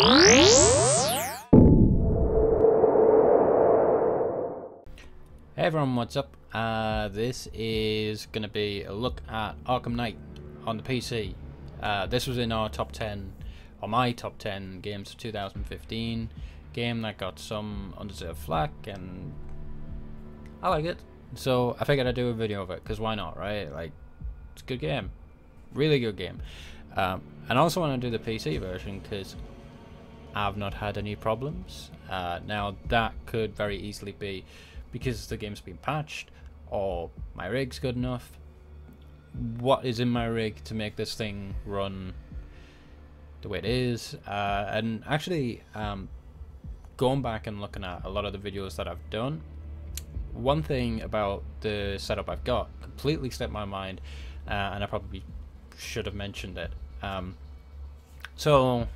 Hey everyone, what's up? This is going to be a look at Arkham Knight on the PC. This was in our top 10, or my top 10 games of 2015. Game that got some undeserved flack, and I like it. So I figured I'd do a video of it, because why not, right? Like, it's a good game. Really good game. And I also want to do the PC version, because I've not had any problems. Now, that could very easily be because the game's been patched, or my rig's good enough. What is in my rig to make this thing run the way it is? And actually, going back and looking at a lot of the videos that I've done, one thing about the setup I've got completely slipped my mind, and I probably should have mentioned it. So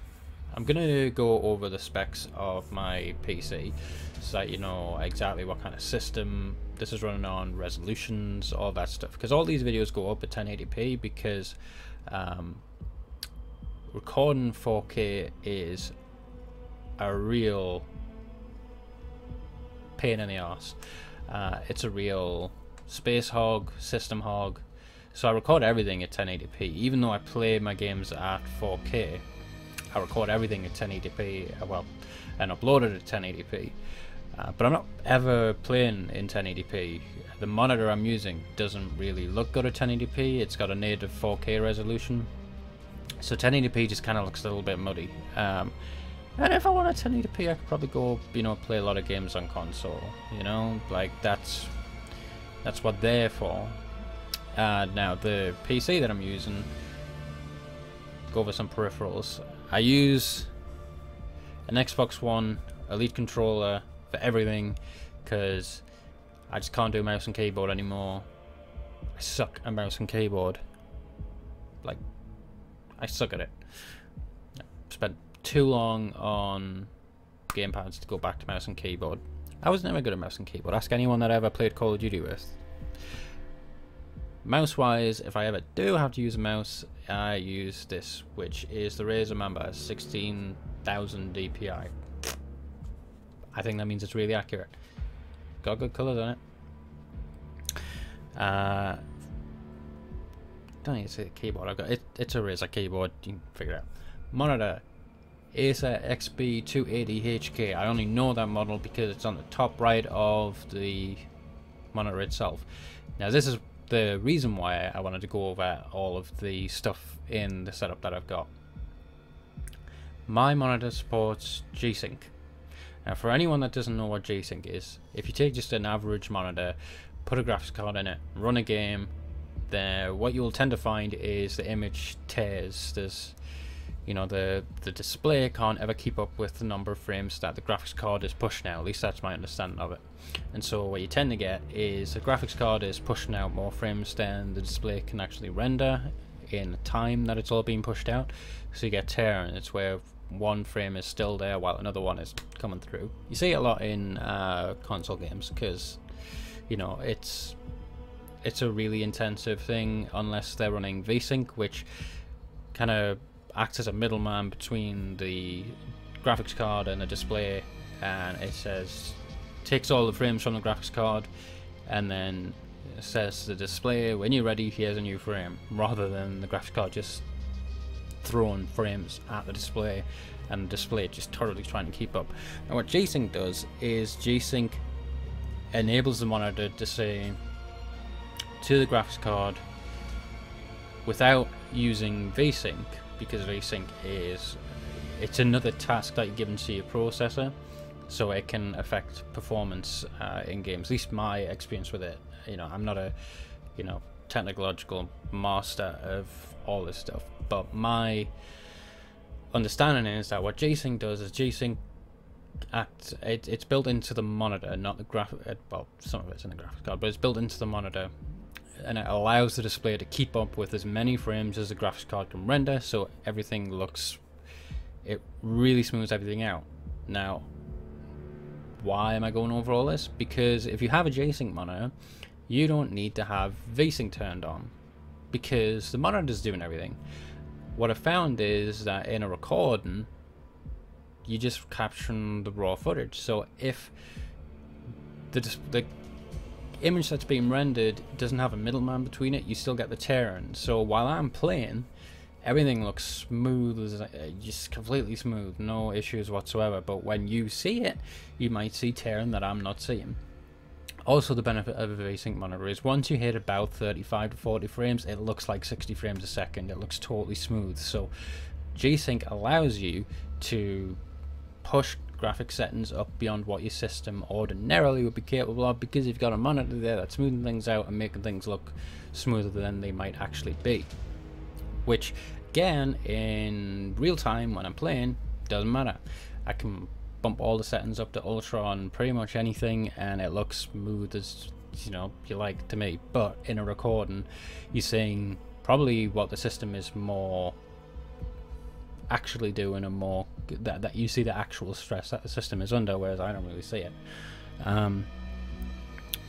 I'm going to go over the specs of my PC so that you know exactly what kind of system this is running on, resolutions, all that stuff. Because all these videos go up at 1080p because recording 4K is a real pain in the arse. It's a real space hog, system hog. So I record everything at 1080p. Even though I play my games at 4K, I record everything at 1080p, well, and upload it at 1080p. But I'm not ever playing in 1080p. The monitor I'm using doesn't really look good at 1080p. It's got a native 4K resolution. So 1080p just kind of looks a little bit muddy. And if I wanted 1080p, I could probably go, you know, play a lot of games on console. You know, like that's what they're for. Now the PC that I'm using, go over some peripherals. I use an Xbox One Elite controller for everything because I just can't do mouse and keyboard anymore. I suck at mouse and keyboard. Like, I suck at it. I spent too long on gamepads to go back to mouse and keyboard. I was never good at mouse and keyboard. Ask anyone that I ever played Call of Duty with. Mouse wise, if I ever do have to use a mouse, I use this, which is the Razer Mamba 16,000 DPI. I think that means it's really accurate. Got good colours on it. Don't need to say the keyboard. I've got it. It's a Razer keyboard. You can figure it out. Monitor, Acer XB280HK. I only know that model because it's on the top right of the monitor itself. Now this is the reason why I wanted to go over all of the stuff in the setup that I've got. My monitor supports G-Sync. Now for anyone that doesn't know what G-Sync is, if you take just an average monitor, put a graphics card in it, run a game, then what you'll tend to find is the image tears. There's, you know, the display can't ever keep up with the number of frames that the graphics card is pushing out. At least that's my understanding of it. And so what you tend to get is the graphics card is pushing out more frames than the display can actually render in the time that it's all being pushed out. So you get tearing. It's where one frame is still there while another one is coming through. You see it a lot in console games because, you know, it's a really intensive thing unless they're running VSync, which kind of acts as a middleman between the graphics card and the display, and it says takes all the frames from the graphics card and then says to the display, when you're ready, here's a new frame, rather than the graphics card just throwing frames at the display and the display just totally trying to keep up. And what G-Sync does is G-Sync enables the monitor to say to the graphics card, without using VSync, because VSync is, it's another task that you're given to your processor, so it can affect performance in games. At least my experience with it. You know, I'm not a, you know, technological master of all this stuff, but my understanding is that what G-Sync does is G-Sync it's built into the monitor, not the graphic. Well, some of it's in the graphics card, but it's built into the monitor, and it allows the display to keep up with as many frames as the graphics card can render, so everything looks, it really smooths everything out. Now, why am I going over all this? Because if you have a G-Sync monitor, you don't need to have VSync turned on, because the monitor's doing everything. What I found is that in a recording, you're just capturing the raw footage. So if the image that's being rendered doesn't have a middleman between it, you still get the tearing. So while I'm playing, everything looks smooth, just completely smooth, no issues whatsoever. But when you see it, you might see tearing that I'm not seeing. Also, the benefit of a VSync monitor is once you hit about 35 to 40 frames, it looks like 60 frames a second. It looks totally smooth. So G-Sync allows you to push graphic settings up beyond what your system ordinarily would be capable of, because you've got a monitor there that's smoothing things out and making things look smoother than they might actually be. Which, again, in real time when I'm playing, doesn't matter. I can bump all the settings up to ultra on pretty much anything and it looks smooth as, you know, you like to me. But in a recording, you're seeing probably what the system is more actually doing, and more that you see the actual stress that the system is under, whereas I don't really see it.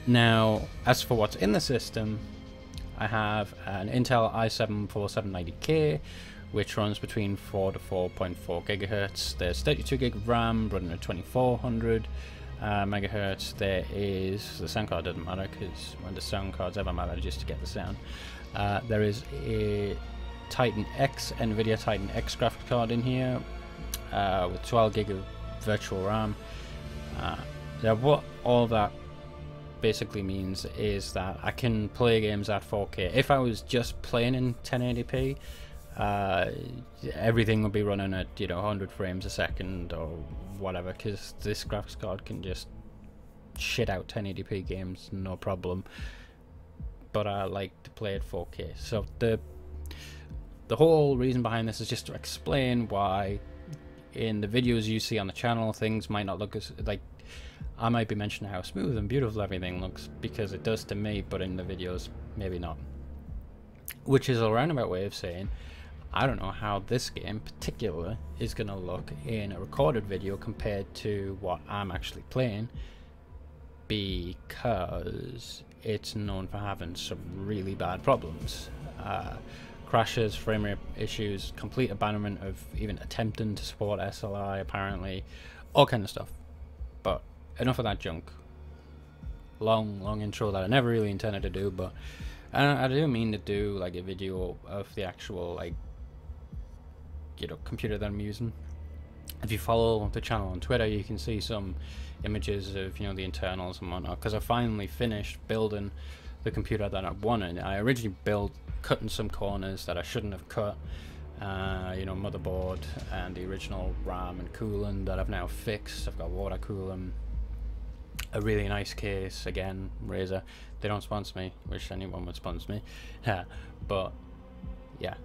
Now, as for what's in the system, I have an Intel i7 4790K, which runs between 4 to 4.4 gigahertz. There's 32 gig of RAM running at 2400 megahertz. There is, the sound card doesn't matter, because when the sound cards ever matter, just to get the sound. There is a Titan X, NVIDIA Titan X graphics card in here with 12 gig of virtual RAM. Now what all that basically means is that I can play games at 4K. If I was just playing in 1080p, everything would be running at, you know, 100 frames a second or whatever, because this graphics card can just shit out 1080p games no problem. But I like to play at 4K. So the whole reason behind this is just to explain why in the videos you see on the channel things might not look as, like, I might be mentioning how smooth and beautiful everything looks, because it does to me, but in the videos maybe not. Which is a roundabout way of saying I don't know how this game in particular is going to look in a recorded video compared to what I'm actually playing, because it's known for having some really bad problems. Crashes, frame rate issues, complete abandonment of even attempting to support SLI, apparently, all kind of stuff. But enough of that junk. Long intro that I never really intended to do, but I do mean to do like a video of the actual, like, you know, computer that I'm using. If you follow the channel on Twitter, you can see some images of, you know, the internals and whatnot, because I finally finished building the computer that I wanted. I originally built cutting some corners that I shouldn't have cut, you know, motherboard and the original RAM and cooling that I've now fixed. I've got water cooling, a really nice case, again, Razer. They don't sponsor me, wish anyone would sponsor me. But yeah,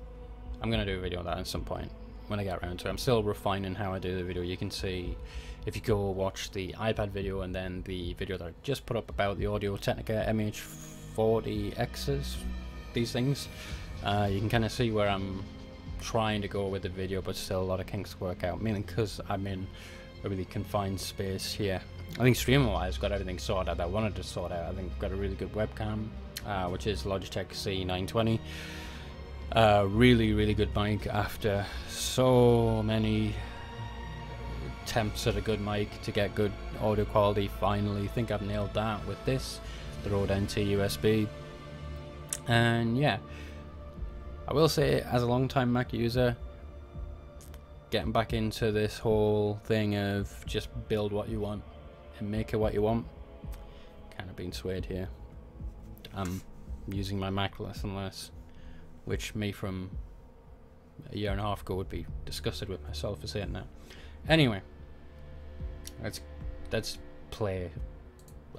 I'm gonna do a video on that at some point when I get around to it. I'm still refining how I do the video. You can see if you go watch the iPad video and then the video that I just put up about the Audio Technica MH40Xs, these things, you can kind of see where I'm trying to go with the video, but still a lot of kinks to work out, mainly because I'm in a really confined space here. I think streaming wise got everything sorted out that I wanted to sort out. I think I've got a really good webcam, which is Logitech C920. Really good mic after so many attempts at a good mic to get good audio quality. Finally think I've nailed that with this, the Rode NT USB. And yeah, I will say, as a long time Mac user, getting back into this whole thing of just build what you want and make it what you want, kind of being swayed here. I'm using my Mac less and less, which me from a year and a half ago would be disgusted with myself for saying that. Anyway, let's play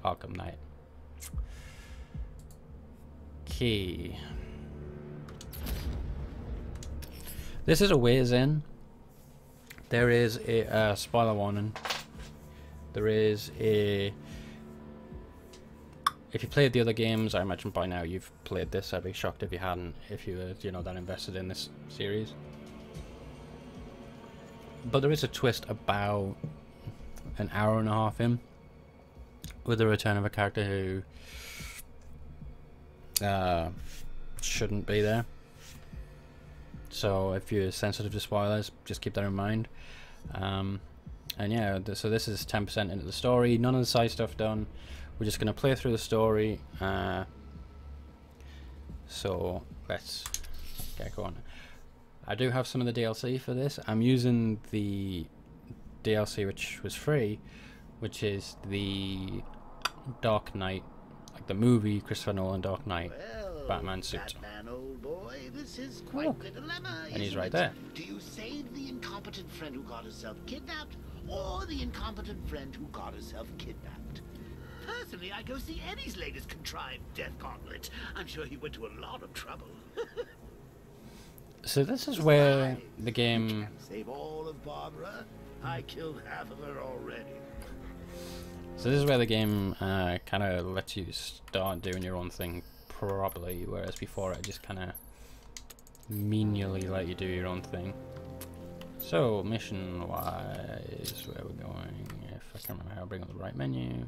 Arkham Knight. Okay. This is a ways in. There is a spoiler warning. There is a... If you played the other games, I imagine by now you've played this. I'd be shocked if you hadn't, if you were, you know, that invested in this series. But there is a twist about an hour and a half in, with the return of a character who shouldn't be there. So if you're sensitive to spoilers, just keep that in mind. And yeah, so this is 10% into the story. None of the side stuff done. We're just gonna play through the story. So let's get going. I do have some of the DLC for this. I'm using the DLC which was free, which is the Dark Knight, like the movie Christopher Nolan Dark Knight Batman suit. Batman, old boy, this is quite the dilemma. And he's isn't right it? there. Do you save the incompetent friend who got herself kidnapped, or the incompetent friend who got herself kidnapped? Personally, I go see Eddie's latest contrived death gauntlet. I'm sure he went to a lot of trouble. So this is where the game... Save all of Barbara. I killed half of her already. So this is where the game kind of lets you start doing your own thing properly, whereas before it just kind of menially let you do your own thing. So mission wise, where we're going, if I can remember how to bring up the right menu.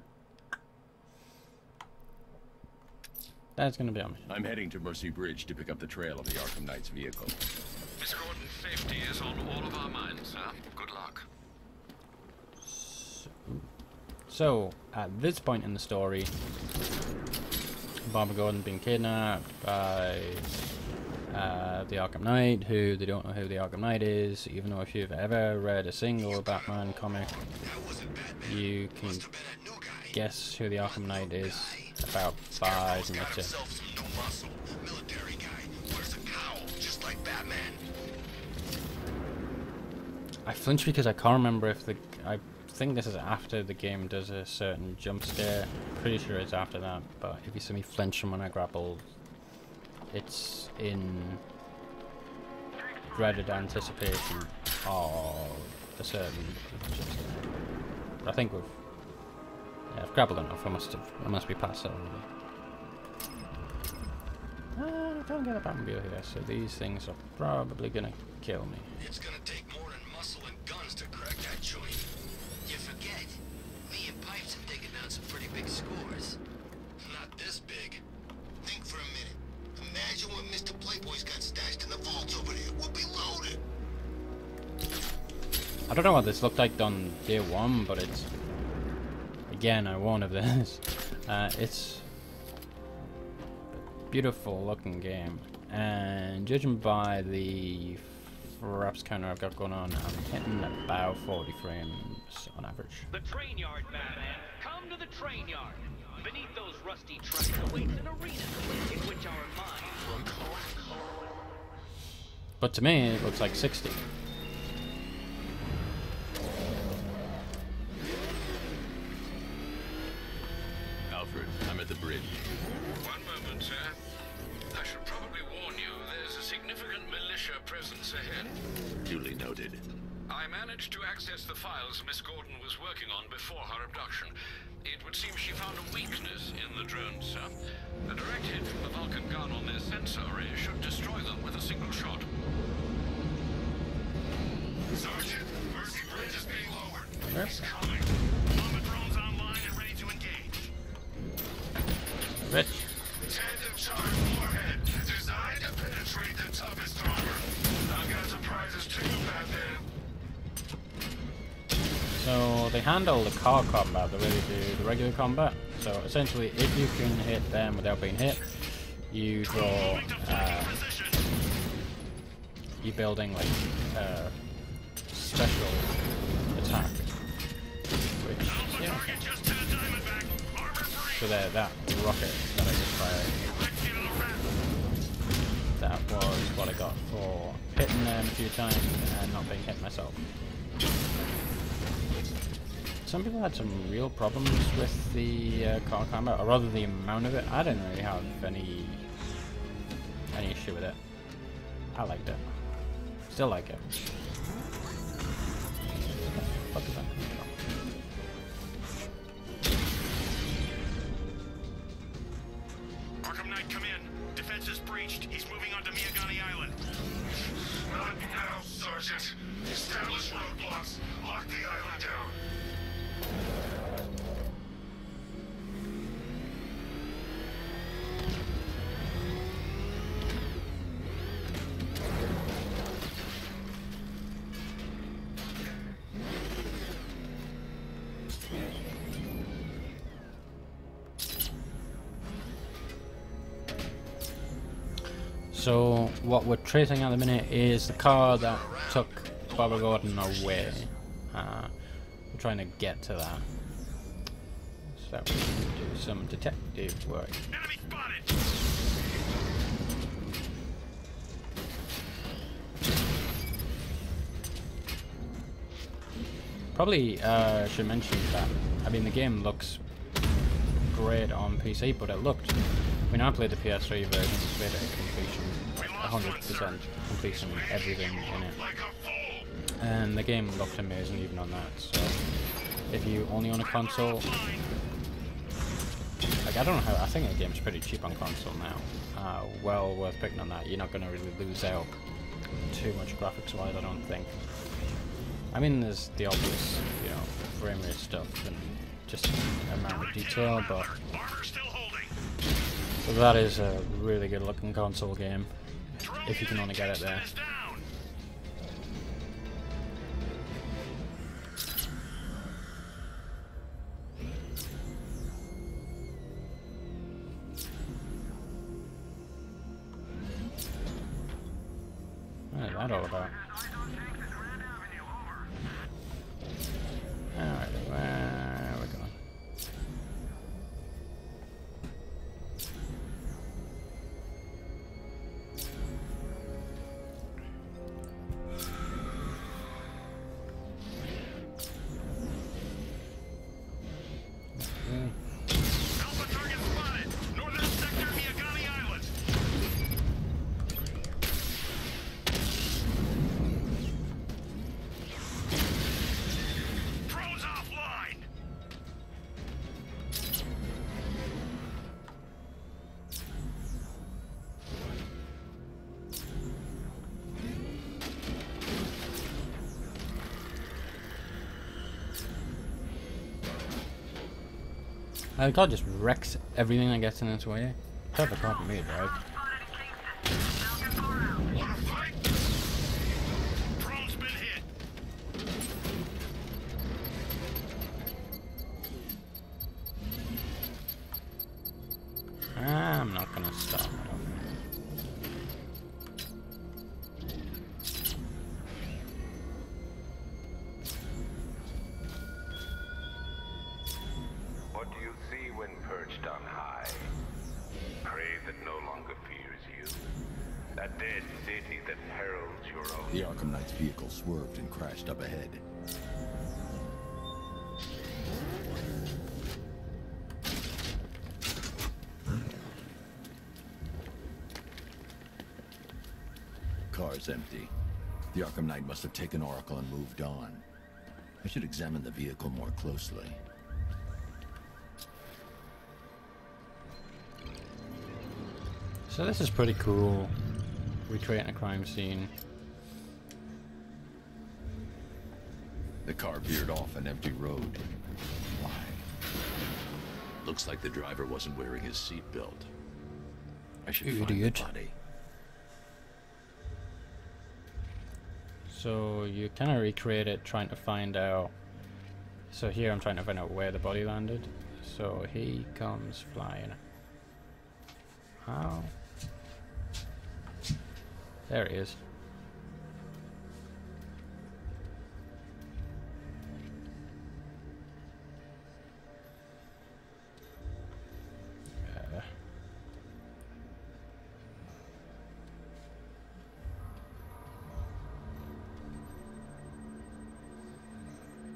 That's going to be on me. I'm heading to Mercy Bridge to pick up the trail of the Arkham Knight's vehicle. Miss Gordon's safety is on all of our minds, sir. Good luck. So, at this point in the story, Barbara Gordon being kidnapped by the Arkham Knight, who they don't know who the Arkham Knight is, even though if you've ever read a single Batman comic, you can guess who the Arkham Knight is about 5 minutes in. I flinch because I can't remember if I think this is after the game does a certain jump scare. Pretty sure it's after that, but if you see me flinch from when I grapple, it's in dreaded anticipation of a certain jump scare. But I think I've grappled enough. I must be past that already. I don't get a Batmobile here, so these things are probably gonna kill me. It's gonna take more than muscle and guns to crack that joint. You forget, me and Pipes have taken down some pretty big scores. Not this big. Think for a minute. Imagine when Mr. Playboy's got stashed in the vault over there. We'll be loaded. I don't know what this looked like on day 1, but it's... Again, I warn of this. It's a beautiful looking game, and judging by the fraps counter I've got going on, I'm hitting about 40 frames on average. The train yard, Batman. Come to the train yard. Beneath those rusty tracks awaits an arena in which our minds will collapse. But to me, it looks like 60. Alfred, I'm at the bridge. One moment, sir. I should probably warn you, there's a significant militia presence ahead. Duly noted. I managed to access the files Miss Gordon was working on before her abduction. It would seem she found a weakness in the drones, sir. A direct hit from the Vulcan gun on their sensor array should destroy them with a single shot. Sergeant, Mercy Bridge is being lowered. Yep. He's coming. Bomber drones online and ready to engage. Rich. Tandem charge warhead, designed to penetrate the toughest armor. I've got surprises too, Batman. So they handle the car combat the way they do the regular combat. So essentially, if you can hit them without being hit, you draw. You're building like special attack, which yeah. So there, that rocket that I just fired, that was what I got for hitting them a few times and not being hit myself. Some people had some real problems with the car combat, or rather the amount of it. I didn't really have any issue with it. I liked it. Still like it. What is that? Arkham Knight, come in. Defense is breached. He's moving onto Miyagani Island. Not now, Sergeant. Establish roadblocks. Lock the island down. So what we're tracing at the minute is the car that took Barbara Gordon away. We're trying to get to that so that we can do some detective work. Enemy spotted! Probably should mention that, I mean, the game looks great on PC, but it looked, when I played the PS3 version, it's played at completion, 100% completion, everything in it. And the game looked amazing even on that, so if you only own a console, like, I don't know how, I think the game's pretty cheap on console now. Well worth picking on that. You're not going to really lose out too much graphics wise, I don't think. I mean, there's the obvious, you know, frame rate stuff and just amount of detail, but so that is a really good looking console game, if you can only get it there. What is that all about? Alright, where are we going? Alpha target spotted! Northern sector, Miyagani Island! Drones offline! The car just wrecks everything that gets in its way. Perfect car for me to drive. Wanna fight? Drone's been hit! I'm not gonna stop. I don't think. What do you see when perched on high? Prey that no longer fears you. A dead city that heralds your own. The Arkham Knight's vehicle swerved and crashed up ahead. Car's empty. The Arkham Knight must have taken Oracle and moved on. I should examine the vehicle more closely. So this is pretty cool. Recreating a crime scene. The car veered off an empty road. Why? Looks like the driver wasn't wearing his seatbelt. I should find the Idiot. body. So you kind of recreate it trying to find out. So here I'm trying to find out where the body landed. So he comes flying. How? There he is.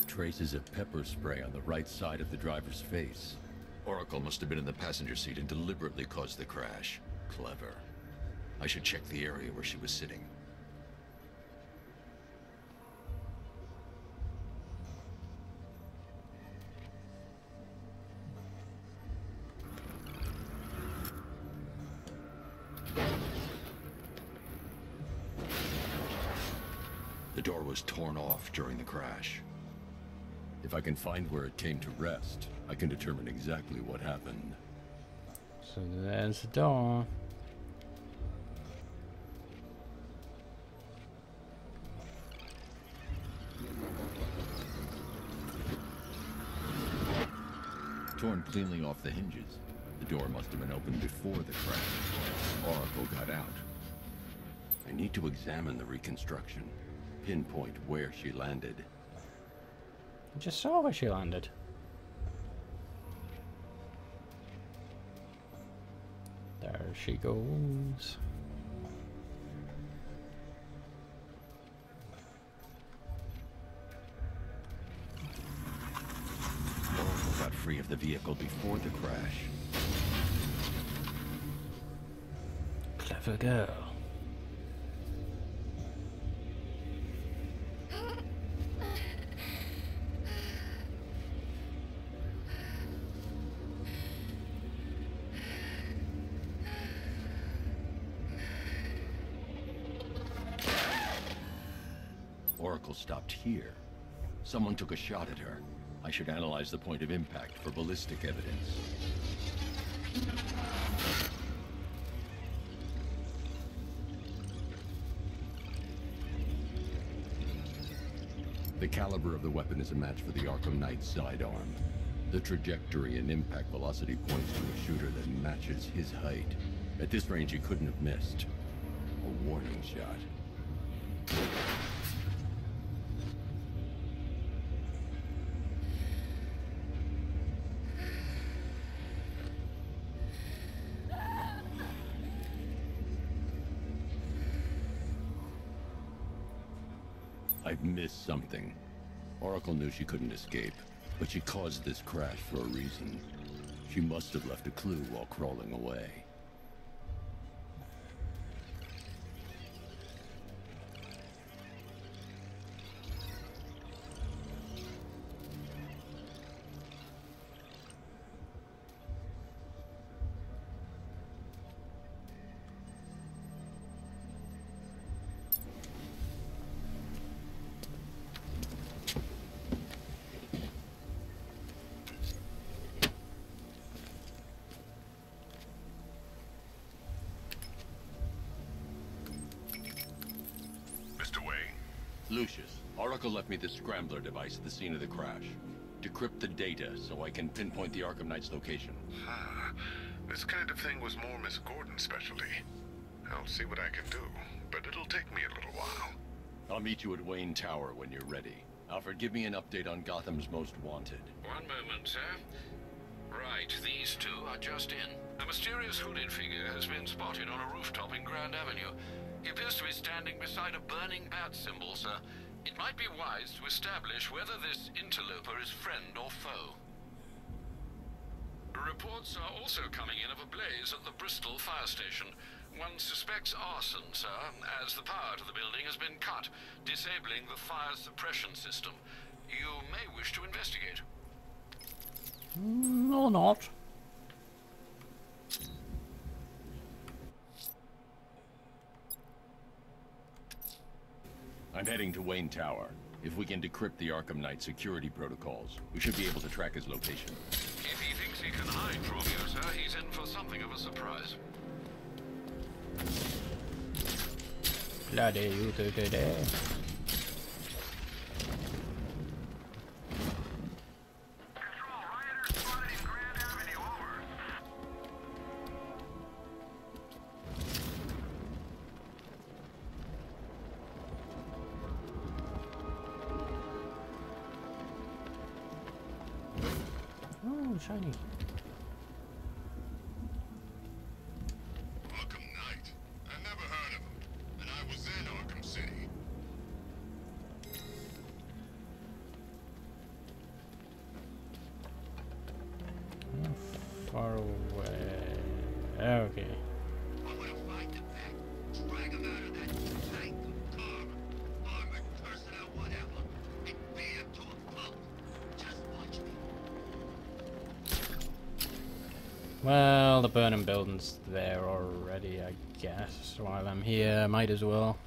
Traces of pepper spray on the right side of the driver's face. Oracle must have been in the passenger seat and deliberately caused the crash. Clever. I should check the area where she was sitting. The door was torn off during the crash. If I can find where it came to rest, I can determine exactly what happened. So there's the door. Torn cleanly off the hinges. The door must have been opened before the crash. Oracle got out. I need to examine the reconstruction, pinpoint where she landed. I just saw where she landed. There she goes. Oracle got free of the vehicle before the crash. Clever girl. Oracle stopped here. Someone took a shot at her. I should analyze the point of impact for ballistic evidence. The caliber of the weapon is a match for the Arkham Knight sidearm. The trajectory and impact velocity points to a shooter that matches his height. At this range, he couldn't have missed. A warning shot. I've missed something. Oracle knew she couldn't escape, but she caused this crash for a reason. She must have left a clue while crawling away. Lucius, Oracle left me the scrambler device at the scene of the crash. Decrypt the data so I can pinpoint the Arkham Knight's location. This kind of thing was more Miss Gordon's specialty. I'll see what I can do, but it'll take me a little while. I'll meet you at Wayne Tower when you're ready. Alfred, give me an update on Gotham's Most Wanted. One moment, sir. Right, these two are just in. A mysterious hooded figure has been spotted on a rooftop in Grand Avenue. He appears to be standing beside a burning bat symbol, sir. It might be wise to establish whether this interloper is friend or foe. Reports are also coming in of a blaze at the Bristol fire station. One suspects arson, sir, as the power to the building has been cut, disabling the fire suppression system. You may wish to investigate. No, not. I'm heading to Wayne Tower. If we can decrypt the Arkham Knight security protocols, we should be able to track his location. If he thinks he can hide from you, sir, he's in for something of a surprise. Bloody you do today. Control, rioters spotted in Grand Avenue, over. Oh, shiny. Arkham Knight. I never heard of him, and I was in Arkham City. Far away. Okay. I want to find the pack, drag him out of that tank, car, armored personnel, whatever, and beat him to a pulp. Just watch me. Well, the burning building's there already, I guess. While I'm here, might as well.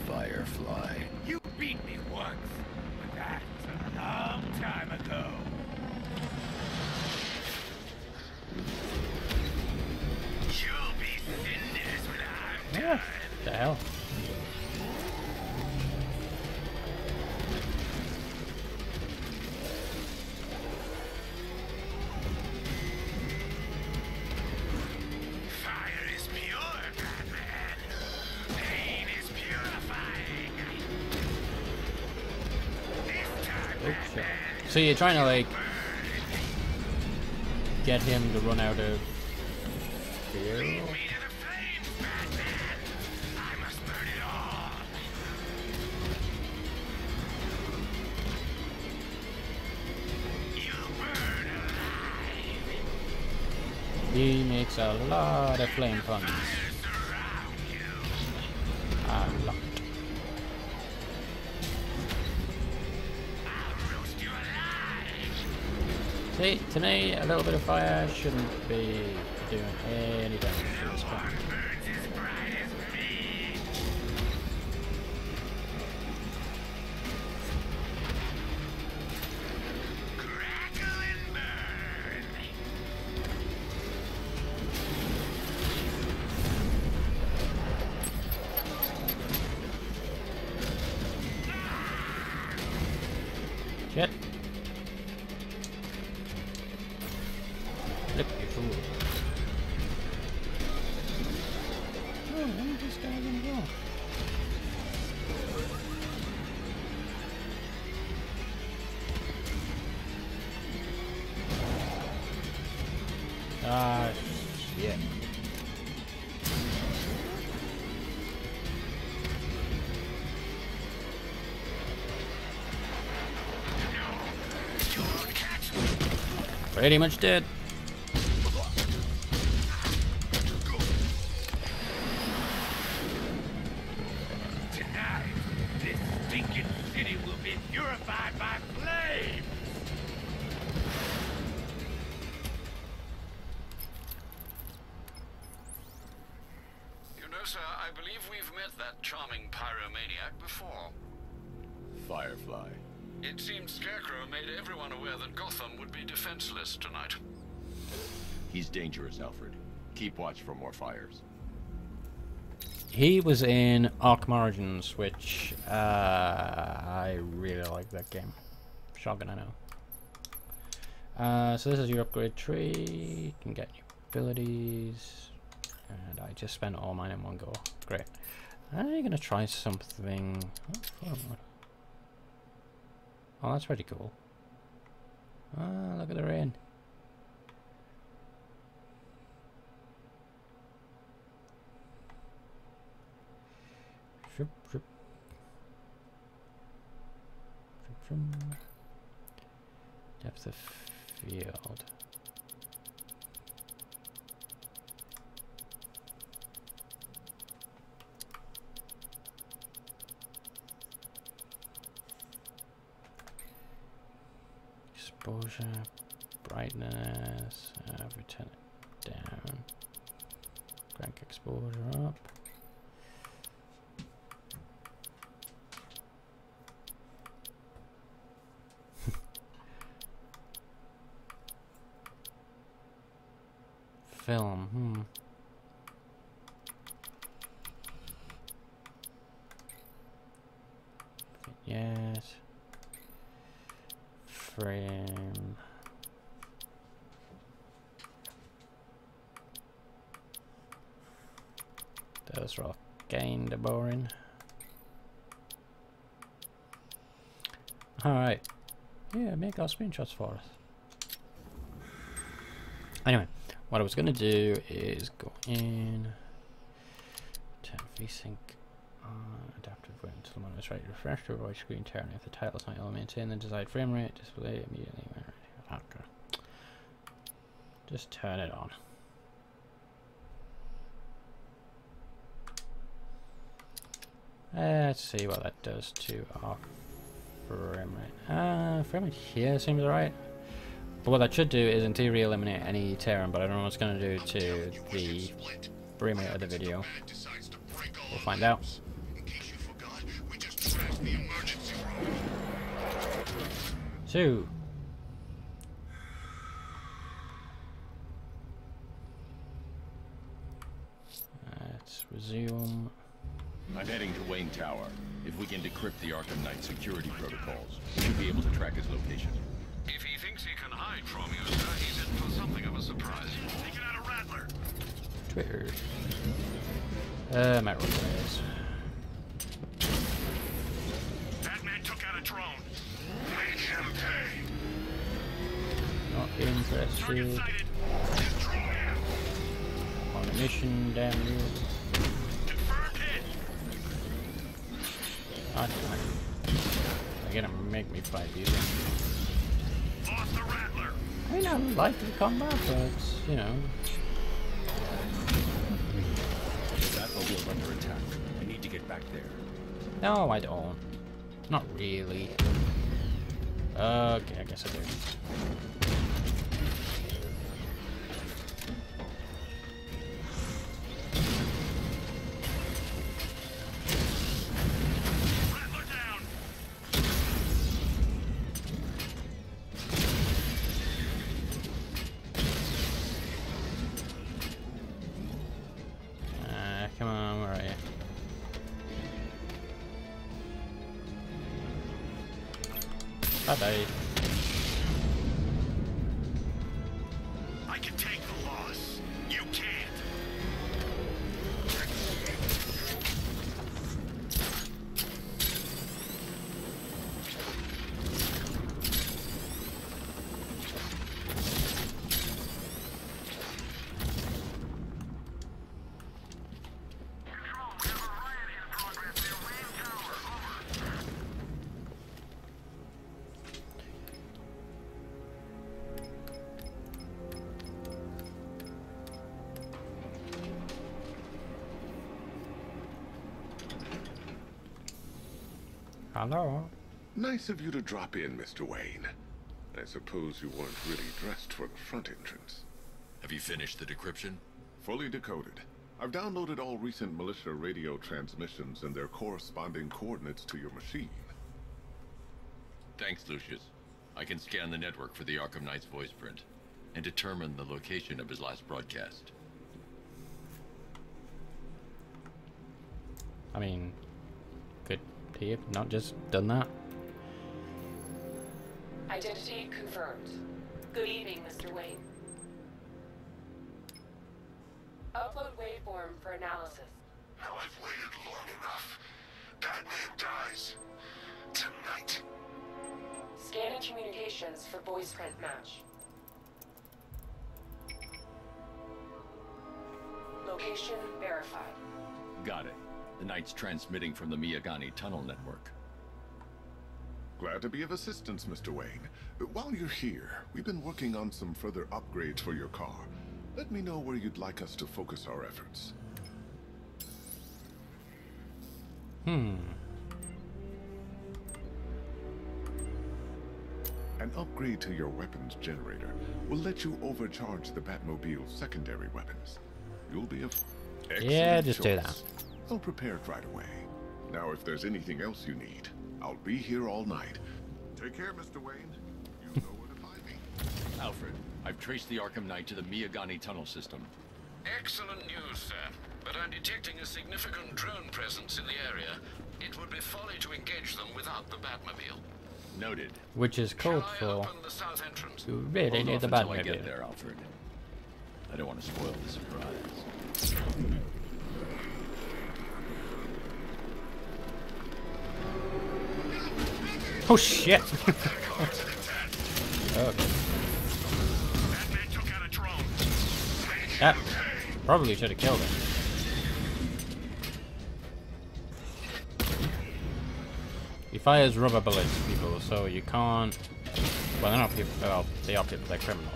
Firefly. You beat me, So you're trying to like get him to run out of fuel. He makes a lot of flame puns. A lot. See, to me, a little bit of fire shouldn't be doing any damage to this car. Shit. Look, you fool. Oh, where did this guy gonna go? Ah, shit. Pretty much dead. Tonight, this stinking city will be purified by flames. You know, sir, I believe we've met that charming pyromaniac before. Firefly. It seems Scarecrow made everyone aware that Gotham would be defenseless tonight. He's dangerous, Alfred. Keep watch for more fires. He was in Arkham Origins, which I really like that game. Shocking, I know. So this is your upgrade tree. You can get new abilities. And I just spent all mine in one go. Great. I'm gonna try something. Oh, that's pretty cool. Ah, look at the rain. Ship, ship. Ship, ship. Depth of field. Exposure, brightness, return it down, crank exposure up. Film, yes. Frame. Those are all kinda boring. Alright. Yeah, make our screenshots for us. Anyway, what I was gonna do is go in, turn VSync on, adaptive wait until the moment is ready to refresh to avoid screen tearing. If the title is not yellow, maintain the desired frame rate, display immediately when ready. Okay. Just turn it on. Let's see what that does to our frame rate. Frame rate here seems alright. But what that should do is in theory eliminate any tearing, but I don't know what's going to do to the frame rate of the video. We'll find out. So, let's resume. I'm heading to Wayne Tower. If we can decrypt the Arkham Knight security protocols, we should be able to track his location. If he thinks he can hide from you, sir, he's in for something of a surprise. Take it out of Rattler. Twitter. My roleplays. Batman took out a drone. Make him pay. Interested. On a mission, damn you. God, they're gonna make me fight you. I mean, I like the combat, but you know. The Batmobile under attack. I need to get back there. No, I don't. Not really. Okay, I guess I do. Come on, where are you? Bye-bye. I can take the loss. You can't. Hello? Nice of you to drop in, Mr. Wayne. I suppose you weren't really dressed for the front entrance. Have you finished the decryption? Fully decoded. I've downloaded all recent militia radio transmissions and their corresponding coordinates to your machine. Thanks, Lucius. I can scan the network for the Arkham Knight's voice print and determine the location of his last broadcast. I mean, could he have not just done that? Identity confirmed. Good evening, Mr. Wayne. Upload waveform for analysis. Now I've waited long enough. Batman dies. Tonight. Scanning communications for voice print match. Location verified. Got it. The Knight's transmitting from the Miyagani tunnel network. Glad to be of assistance, Mr. Wayne. While you're here, we've been working on some further upgrades for your car. Let me know where you'd like us to focus our efforts. Hmm. An upgrade to your weapons generator will let you overcharge the Batmobile's secondary weapons. You'll be a Yeah, excellent just do choice. that. I'll prepare it right away. Now, if there's anything else you need, I'll be here all night. Take care, Mr. Wayne. You know where to find me. Alfred, I've traced the Arkham Knight to the Miyagani tunnel system. Excellent news, sir. But I'm detecting a significant drone presence in the area. It would be folly to engage them without the Batmobile. Noted. Which is code Shall I for open the south entrance? you really Hold need off the until I get Batmobile. there, Alfred. I don't want to spoil the surprise. Oh shit! Okay. Batman took out a drone. That probably should have killed him. He fires rubber bullets, people, so you can't. Well, they're not people. Well, they are people. They're criminals.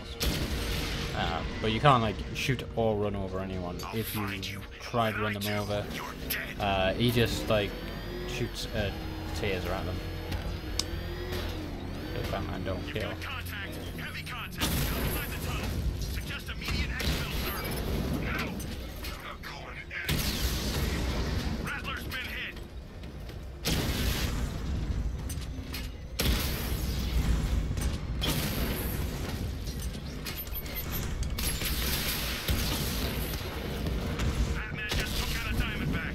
But you can't like shoot or run over anyone. If you try to run them over, he just like shoots a taser at them. If Batman don't kill. Contact. Heavy contact. Outside the tunnel. Suggest immediate exfil, sir. No. I'm calling Eddie. Rattler's been hit. Batman just took out a Diamondback.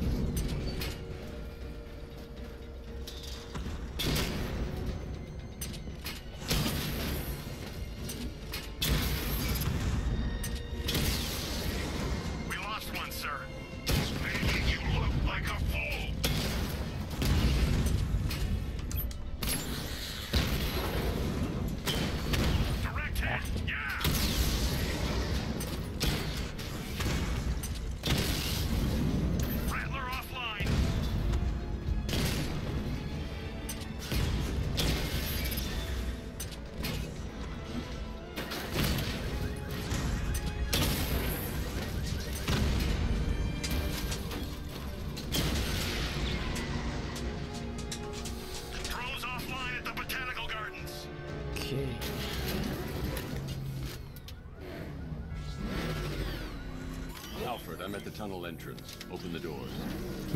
I'm at the tunnel entrance. Open the doors.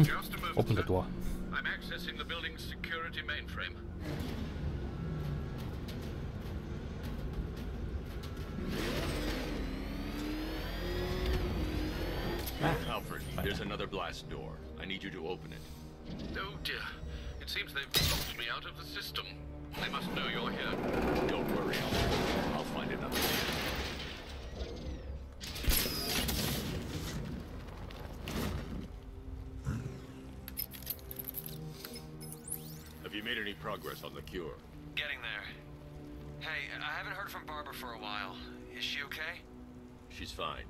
Just a moment, Open the sir. door. I'm accessing the building's security mainframe. Alfred, there's another blast door. I need you to open it. Oh dear. It seems they've locked me out of the system. They must know you're here. Don't worry, Alfred. I'll find another way. Have you made any progress on the cure? Getting there. Hey, I haven't heard from Barbara for a while. Is she okay? She's fine.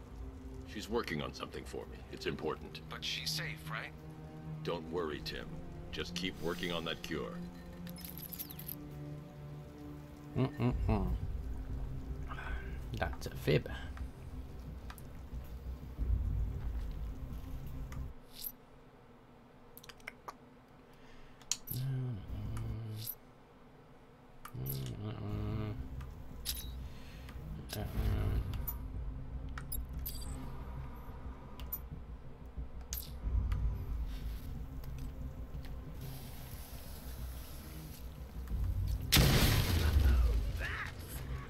She's working on something for me. It's important. But she's safe, right? Don't worry, Tim. Just keep working on that cure. That's a fib.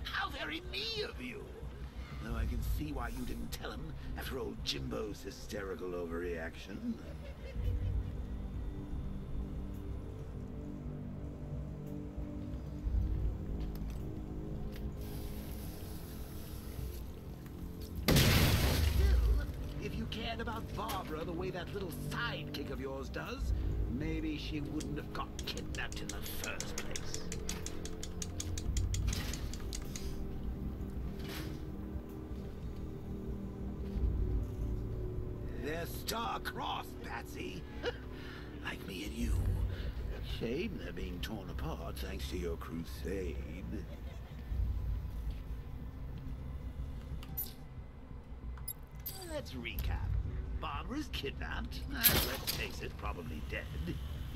How very me of you! Though I can see why you didn't tell him after old Jimbo's hysterical overreaction. Still, if you cared about Barbara the way that little sidekick of yours does, maybe she wouldn't have got kidnapped in the first place. They're star-crossed, Patsy. Like me and you. Shame they're being torn apart thanks to your crusade. Let's recap. Barbara's kidnapped. Let's face it, probably dead.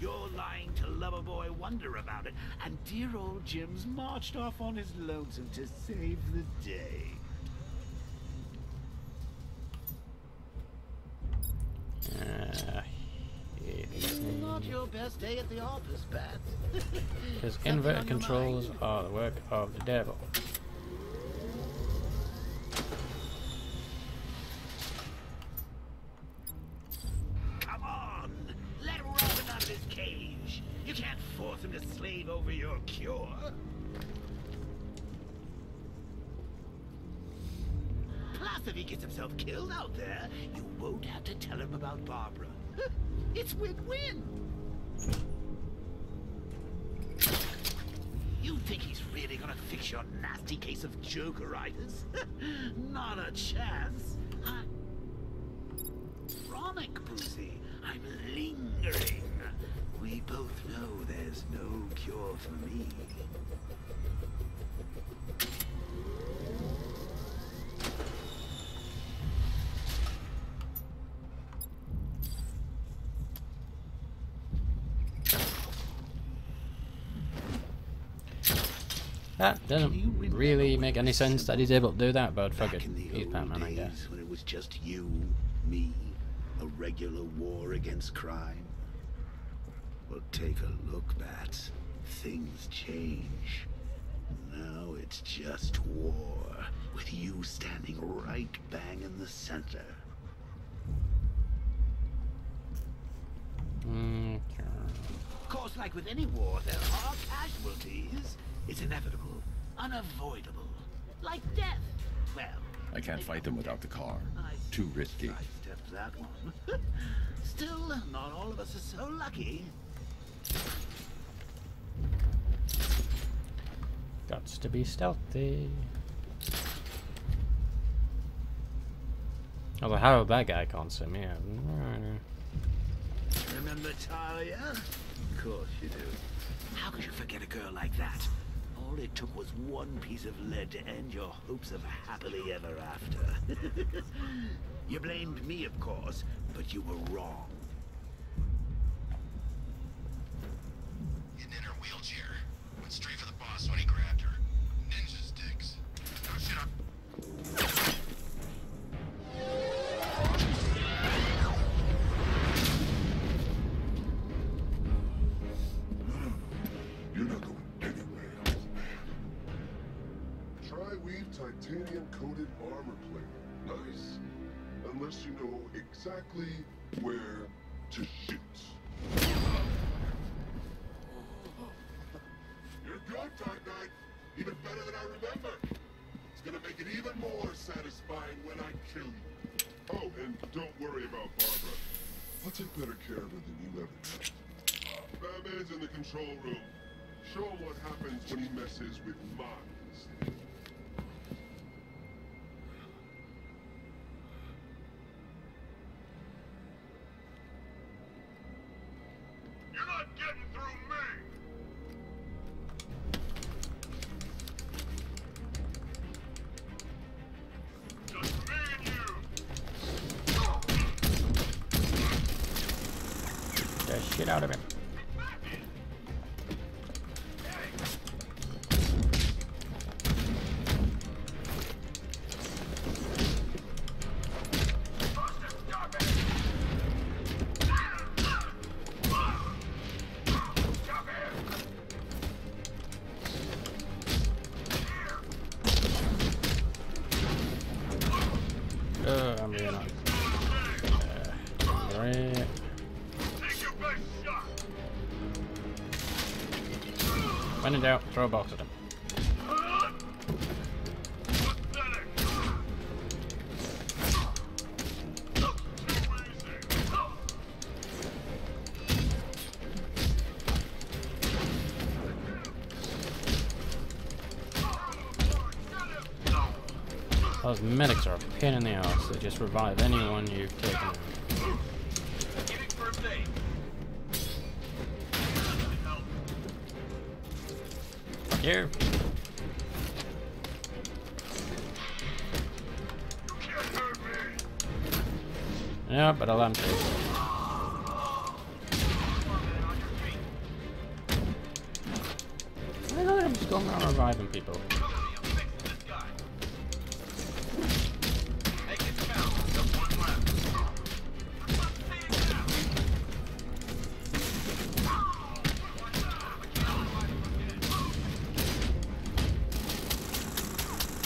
You're lying to Loverboy Wonder about it. And dear old Jim's marched off on his lonesome to save the day. Not your best day at the office, Pat. Because inverted controls are the work of the devil. Come on! Let Robin out of his cage! You can't force him to slave over your cure! Plus, if he gets himself killed out there, you won't have to tell him about Barbara. It's win-win! You think he's really gonna fix your nasty case of Jokeritis? Not a chance! Chronic, Brucey. I'm lingering. We both know there's no cure for me. That doesn't really make any sense that he's able to do that, but fuck it. He's Batman, I guess. When it was just you, me, a regular war against crime. Well, take a look, Bats. Things change. Now it's just war, with you standing right bang in the center. Of course, like with any war, there are casualties. It's inevitable, unavoidable, like death. Well, I can't fight them without the car. Too risky. Sidestepped that one. Still, not all of us are so lucky. Gots to be stealthy. Although, how that guy can't see me? Remember Talia? Of course you do. How could you forget a girl like that? All it took was one piece of lead to end your hopes of happily ever after. You blamed me, of course, but you were wrong. Hidden in her wheelchair. Went straight for the boss when he grabbed her. Ninja sticks. Oh shit, titanium-coated armor plate. Nice. Unless you know exactly where to shoot. You're good, Dark Knight. Even better than I remember. It's gonna make it even more satisfying when I kill you. Oh, and don't worry about Barbara. I'll take better care of her than you ever did. Batman's in the control room. Show him what happens when he messes with minds. You're not getting through me! Just me and you! The shit out of him. I'm being on. Right. When in doubt, throw a box at him. Those medics are a pain in the ass. They just revive anyone you've taken out. Fuck you. Yeah, but I'll empty. I know I'm just going around reviving people.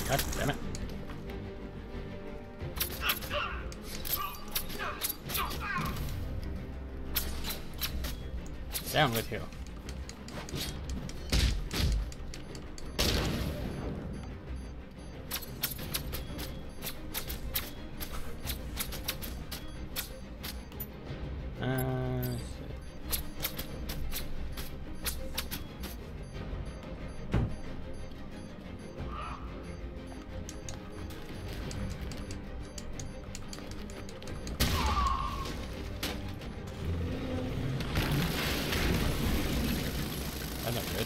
God damn it. Down with you. That's not good.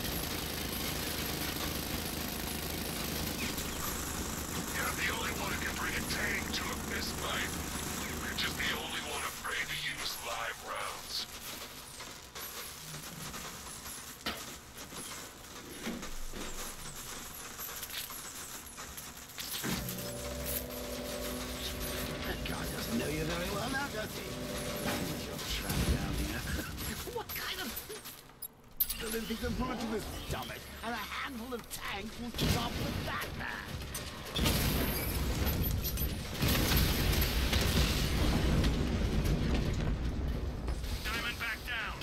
You're the only one who can bring a tank to a fist fight. You're just the only one afraid to use live rounds. That guy doesn't know you very well now, does he? You're trapped down here. What kind of... I don't think the bullet in his stomach and a handful of tanks will stop the Batman. Diamond back down.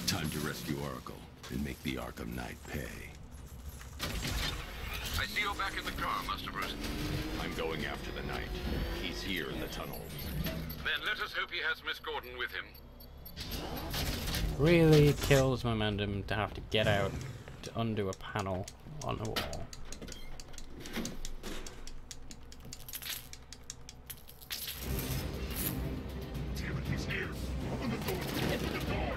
Time to rescue Oracle and make the Arkham Knight pay. I see you're back in the car, Master Bruce. I'm going after the Knight. He's here in the tunnels. Then let us hope he has Miss Gordon with him. Really kills momentum to have to get out to undo a panel on the wall. Damn it, he's here. Open the door. Open the door.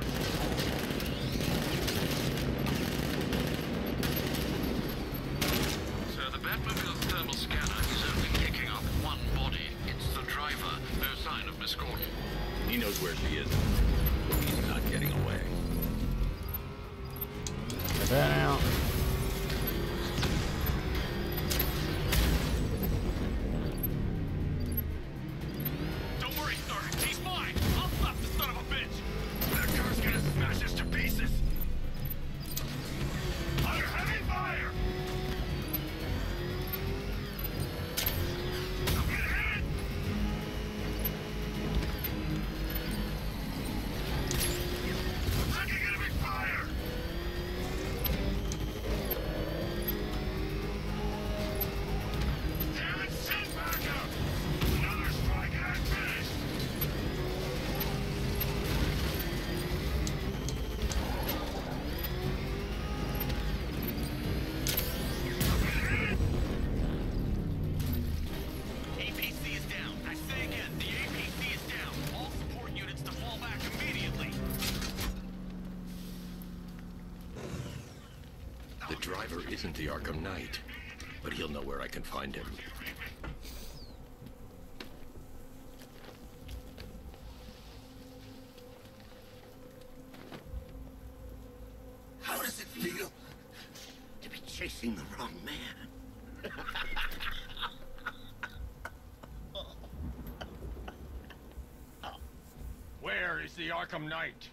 Sir, the Batmobile's thermal scanner is only picking up one body. It's the driver. No sign of Miss Gordon. He knows where she is. He's not getting away. Get that out. Don't worry, Stark. He's mine. I'll stop the son of a bitch. That car's gonna smash us to pieces. I The driver isn't the Arkham Knight, but he'll know where I can find him. How does it feel to be chasing the wrong man? Where is the Arkham Knight?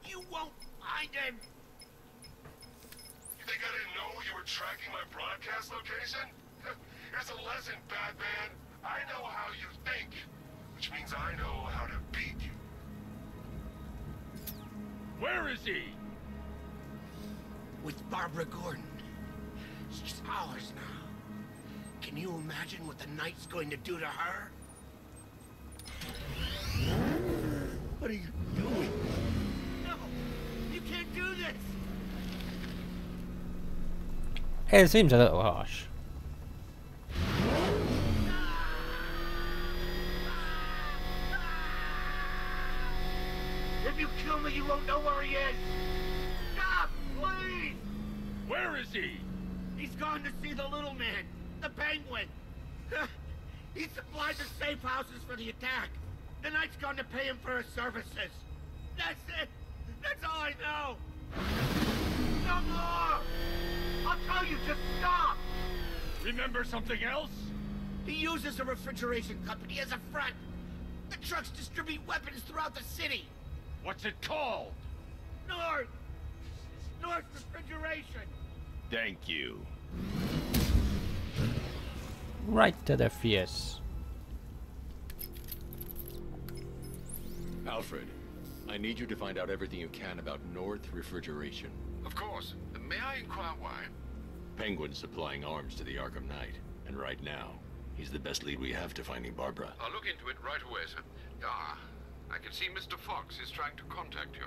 You won't find him. You think I didn't know you were tracking my broadcast location? Here's a lesson, Batman. I know how you think, which means I know how to beat you. Where is he? With Barbara Gordon. She's ours now. Can you imagine what the Knight's going to do to her? What are you doing? No! You can't do this! It seems a little harsh. If you kill me, you won't know where he is! Stop, please! Where is he? He's gone to see the little man, the Penguin. He supplied the safe houses for the attack. The Knight's gone to pay him for his services. That's it. That's all I know. No more. I'll tell you, just stop. Remember something else? He uses a refrigeration company as a front. The trucks distribute weapons throughout the city. What's it called? North Refrigeration. Thank you. Right to the face. Alfred, I need you to find out everything you can about North Refrigeration. Of course. May I inquire why? Penguin's supplying arms to the Arkham Knight, and right now, he's the best lead we have to finding Barbara. I'll look into it right away, sir. Ah, I can see Mr. Fox is trying to contact you.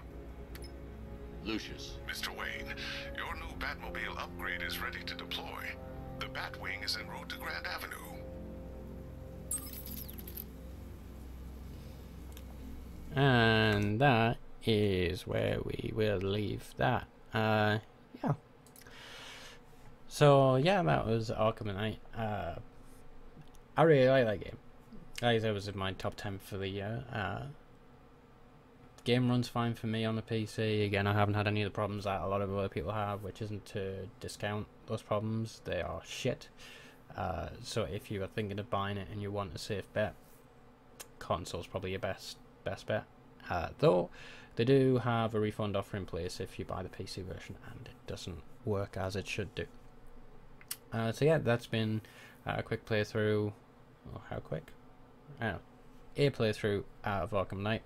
Lucius. Mr. Wayne, your new Batmobile upgrade is ready to deploy. The Batwing is en route to Grand Avenue. And that is where we will leave that. Yeah. So yeah, that was Arkham Knight. I really like that game. Like I said, it was in my top 10 for the year. Game runs fine for me on the PC. Again, I haven't had any of the problems that a lot of other people have, which isn't to discount those problems. They are shit. So if you are thinking of buying it and you want a safe bet, console's probably your best bet. Though they do have a refund offer in place if you buy the PC version and it doesn't work as it should do. So yeah, that's been a quick playthrough. Oh, how quick? I don't know. A playthrough of Arkham Knight.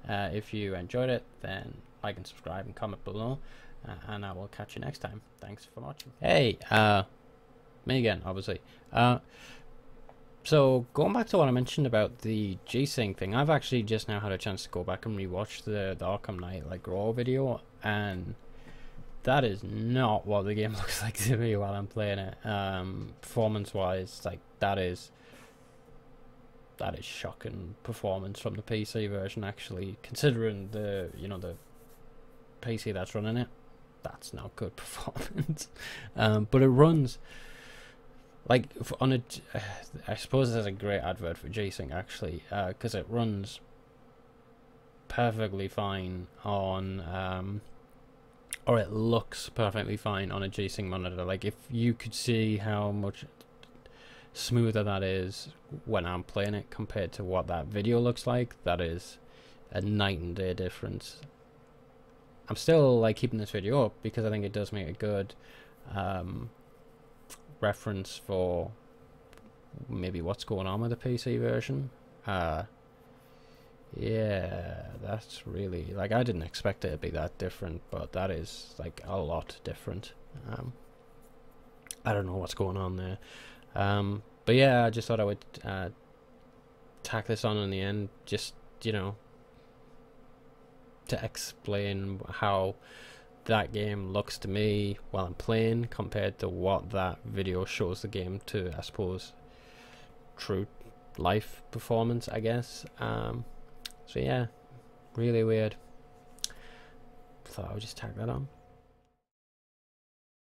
If you enjoyed it, then like and subscribe and comment below, and I will catch you next time. Thanks for watching. Hey, me again, obviously. So going back to what I mentioned about the G-Sync thing, I've actually just now had a chance to go back and rewatch the Arkham Knight like raw video, and that is not what the game looks like to me while I'm playing it. Performance-wise, like that is shocking performance from the PC version. Actually, considering the the PC that's running it, that's not good performance. But it runs like on a. I suppose there's a great advert for G-Sync actually, because it runs perfectly fine on or it looks perfectly fine on a G-Sync monitor. Like if you could see how much smoother that is when I'm playing it compared to what that video looks like, that is a night and day difference. I'm still like keeping this video up because I think it does make a good reference for maybe what's going on with the PC version. Yeah, that's really, like, I didn't expect it to be that different, but that is like a lot different. I don't know what's going on there. But yeah, I just thought I would tack this on in the end, just, to explain how that game looks to me while I'm playing compared to what that video shows the game to, I suppose, true life performance, I guess. So yeah, really weird. Thought I would just tack that on.